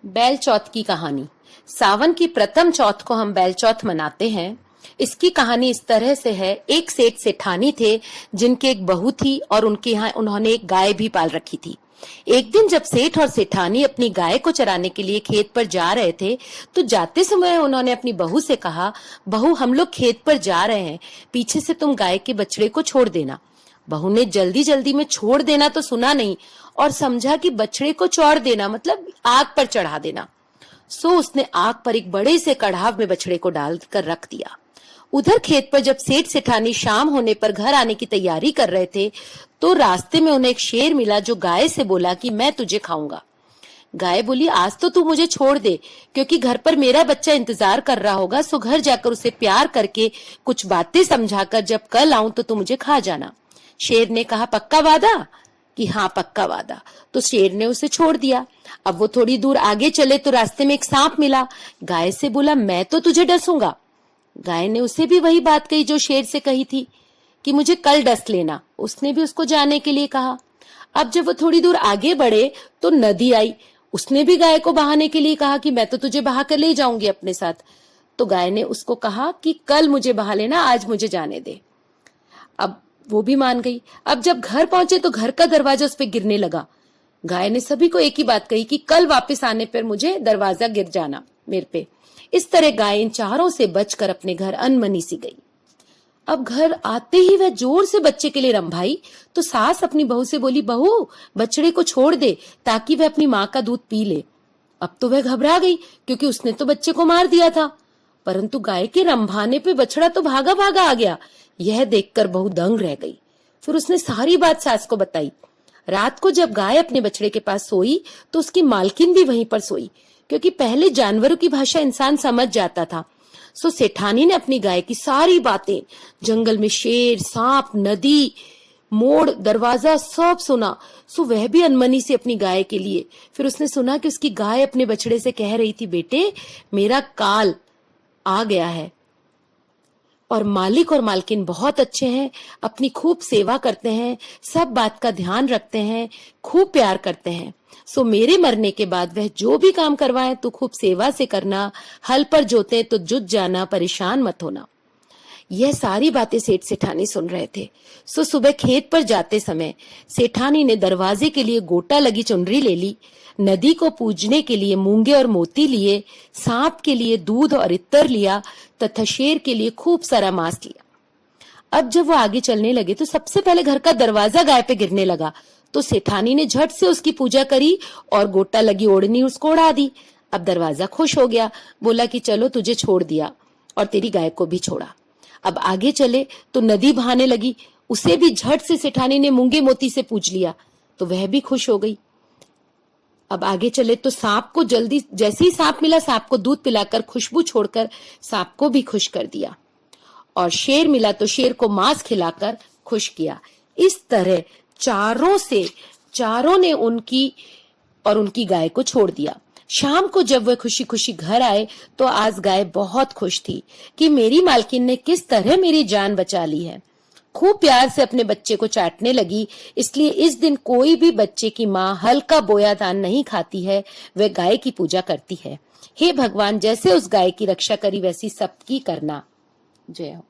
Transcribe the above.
बैल चौथ की कहानी। सावन की प्रथम चौथ को हम बैल चौथ मनाते हैं। इसकी कहानी इस तरह से है। एक सेठ सेठानी थे जिनके एक बहू थी और उनके यहाँ उन्होंने एक गाय भी पाल रखी थी। एक दिन जब सेठ और सेठानी अपनी गाय को चराने के लिए खेत पर जा रहे थे तो जाते समय उन्होंने अपनी बहू से कहा, बहू हम लोग खेत पर जा रहे हैं, पीछे से तुम गाय के बछड़े को छोड़ देना। बहू ने जल्दी जल्दी में छोड़ देना तो सुना नहीं और समझा कि बछड़े को चौड़ देना मतलब आग पर चढ़ा देना। सो उसने आग पर एक बड़े से कढ़ाव में बछड़े को डालकर रख दिया। उधर खेत पर जब सेठ सेठानी शाम होने पर घर आने की तैयारी कर रहे थे तो रास्ते में उन्हें एक शेर मिला जो गाय से बोला कि मैं तुझे खाऊंगा। गाय बोली, आज तो तू मुझे छोड़ दे क्योंकि घर पर मेरा बच्चा इंतजार कर रहा होगा, सो घर जाकर उसे प्यार करके कुछ बातें समझाकर जब कल आऊं तो तू मुझे खा जाना। शेर ने कहा, पक्का वादा? कि हाँ पक्का वादा। तो शेर ने उसे छोड़ दिया। अब वो थोड़ी दूर आगे चले तो रास्ते में एक सांप मिला। गाय से बोला, मैं तो तुझे डसूंगा। गाय ने उसे भी वही बात कही जो शेर से कही थी कि मुझे कल डस लेना। उसने भी उसको जाने के लिए कहा। अब जब वो थोड़ी दूर आगे बढ़े तो नदी आई। उसने भी गाय को बहाने के लिए कहा कि मैं तो तुझे बहा कर ले जाऊंगी अपने साथ। तो गाय ने उसको कहा कि कल मुझे बहा लेना, आज मुझे जाने दे। अब वो भी मान गई। अब जब घर पहुंचे तो घर का दरवाजा उस पर गिरने लगा। गाय ने सभी को एक ही बात कही कि कल वापस आने पर मुझे दरवाजा गिर जाना मेरे पे। इस तरह गाय इन चारों से बचकर अपने घर अनमनी सी गई। अब घर आते ही वह जोर से बच्चे के लिए रंभाई तो सास अपनी बहू से बोली, बहू बछड़े को छोड़ दे ताकि वह अपनी माँ का दूध पी ले। अब तो वह घबरा गई क्योंकि उसने तो बच्चे को मार दिया था, परंतु गाय के रंभाने पे बछड़ा तो भागा भागा आ गया। यह देखकर बहू दंग रह गई। फिर उसने सारी बात सास को बताई। रात को जब गाय अपने बछड़े के पास सोई तो उसकी मालकिन भी वहीं पर सोई क्योंकि पहले जानवरों की भाषा इंसान समझ जाता था। सो सेठानी ने अपनी गाय की सारी बातें, जंगल में शेर, सांप, नदी, मोड़, दरवाजा सब सुना। सो वह भी अनमनी से अपनी गाय के लिए। फिर उसने सुना कि उसकी गाय अपने बछड़े से कह रही थी, बेटे मेरा काल आ गया है और मालिक और मालकिन बहुत अच्छे हैं, अपनी खूब सेवा करते हैं, सब बात का ध्यान रखते हैं, खूब प्यार करते हैं। सो मेरे मरने के बाद वह जो भी काम करवाए तो खूब सेवा से करना, हल पर जोते तो जुट जाना, परेशान मत होना। यह सारी बातें सेठ सेठानी सुन रहे थे। सो सुबह खेत पर जाते समय सेठानी ने दरवाजे के लिए गोटा लगी चुनरी ले ली, नदी को पूजने के लिए मूंगे और मोती लिए, सांप के लिए दूध और इत्तर लिया तथा शेर के लिए खूब सारा मांस लिया। अब जब वो आगे चलने लगे तो सबसे पहले घर का दरवाजा गाय पे गिरने लगा तो सेठानी ने झट से उसकी पूजा करी और गोटा लगी ओढ़नी उसको उड़ा दी। अब दरवाजा खुश हो गया, बोला कि चलो तुझे छोड़ दिया और तेरी गाय को भी छोड़ा। अब आगे चले तो नदी बहाने लगी, उसे भी झट से सेठानी ने मूंगे मोती से पूज लिया तो वह भी खुश हो गई। अब आगे चले तो सांप को जल्दी जैसे ही सांप मिला सांप को दूध पिलाकर खुशबू छोड़कर सांप को भी खुश कर दिया और शेर मिला तो शेर को मांस खिलाकर खुश किया। इस तरह चारों ने उनकी गाय को छोड़ दिया। शाम को जब वह खुशी खुशी घर आए तो आज गाय बहुत खुश थी कि मेरी मालकिन ने किस तरह मेरी जान बचा ली है। खूब प्यार से अपने बच्चे को चाटने लगी। इसलिए इस दिन कोई भी बच्चे की माँ हल्का बोया दान नहीं खाती है, वह गाय की पूजा करती है। हे भगवान, जैसे उस गाय की रक्षा करी वैसी सबकी करना। जय हो।